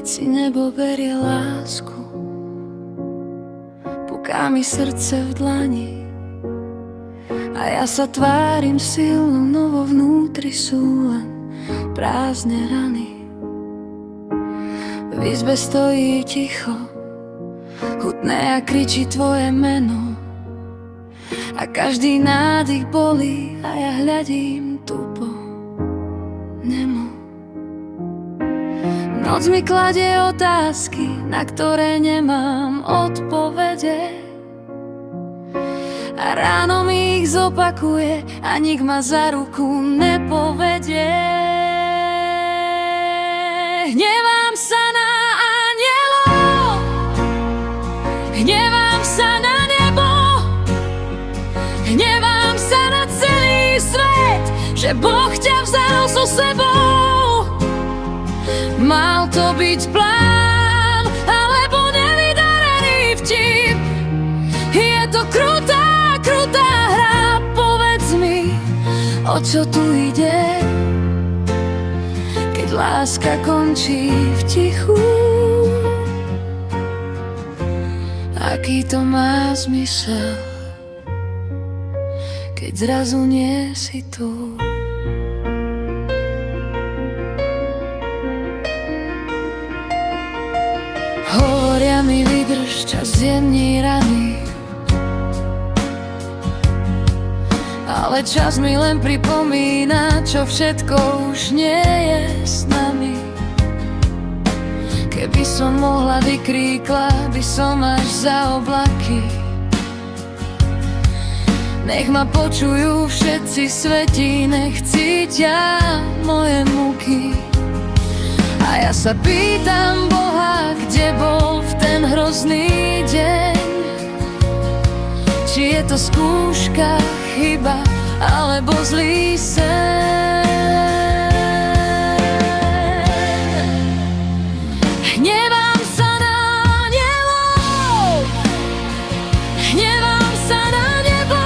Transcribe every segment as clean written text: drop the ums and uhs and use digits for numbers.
si nebo berie lásku, puká mi srdce v dlani a ja sa tvárim silno, no vo vnútri sú len prázdne rany. V izbe stojí ticho, hutné a kričí tvoje meno a každý nádych bolí a ja hľadím tupo nemo. Noc mi kladie otázky, na ktoré nemám odpovede a ráno mi ich zopakuje a nik ma za ruku nepovedie. Hnevám sa na anielov, hnevám sa na nebo, hnevám sa na celý svet, že Boh ťa vzal so sebou. Mal to byť plán, alebo nevydarený vtip. Je to krutá, krutá hra, povedz mi, o čo tu ide, keď láska končí v tichu. Aký to má zmysel, keď zrazu nie si tu. Hovoria mi vydrž, čas zjemní rany, ale čas mi len pripomína, čo všetko už nie je s nami. Keby som mohla, vykríkla by som až za oblaky. Nech ma počujú všetci svätí, nech cítia moje múky. A ja sa pýtam Boha, kde bol v ten hrozný deň. Či je to skúška, chyba, alebo zlý sen. Hnevám sa na anielov, hnevám sa na nebo,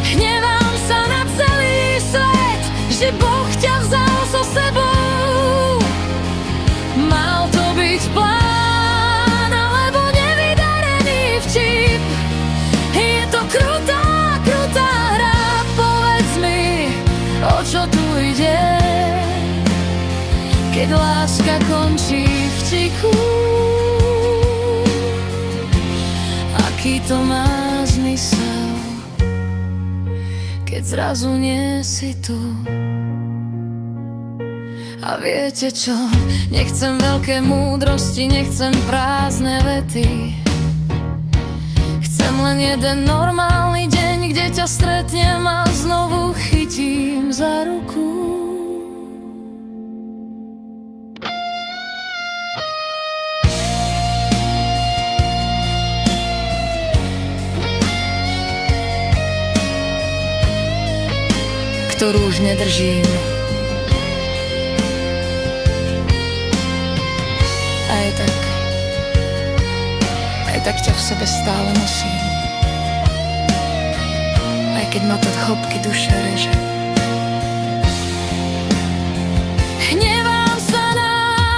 hnevám sa na celý svet, že Boh ťa vzal so sebou. Mal to byť plán, alebo nevydarený vtip. Je to krutá, krutá hra, povedz mi, o čo tu ide, keď láska končí v tichu. Aký to má zmysel, keď zrazu nie si tu. A viete čo, nechcem veľké múdrosti, nechcem prázdne vety. Chcem len jeden normálny deň, kde ťa stretnem a znovu chytím za ruku. Ktorú už nedržím. Aj tak ťa v sebe stále nosím, aj keď ma to chlopky duše reže. Hnevám sa na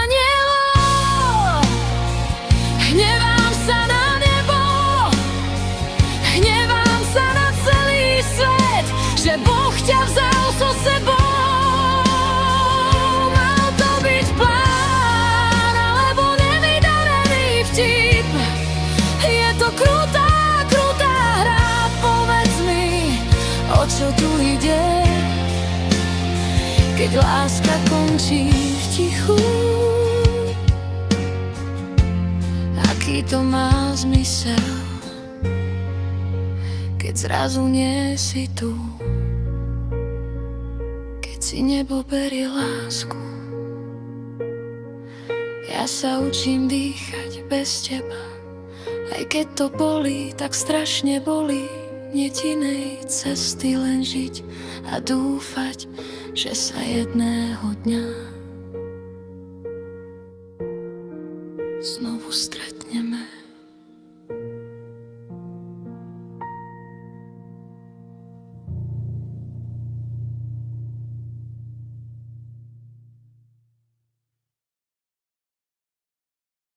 anielov, hnevám sa na nebo, hnevám sa na celý svet, že Boh ťa vzal so sebou. Mal to byť plán, alebo nevydarený vtip. Je to krutá, krutá hra, povedz mi, o čo tu ide, keď láska končí v tichu. Aký to má zmysel, keď zrazu nie si tu, keď si nebo berie lásku. Ja sa učím dýchať bez teba, aj keď to bolí, tak strašne bolí. Niet inej cesty, len žiť a dúfať, že sa jedného dňa znovu stretneme.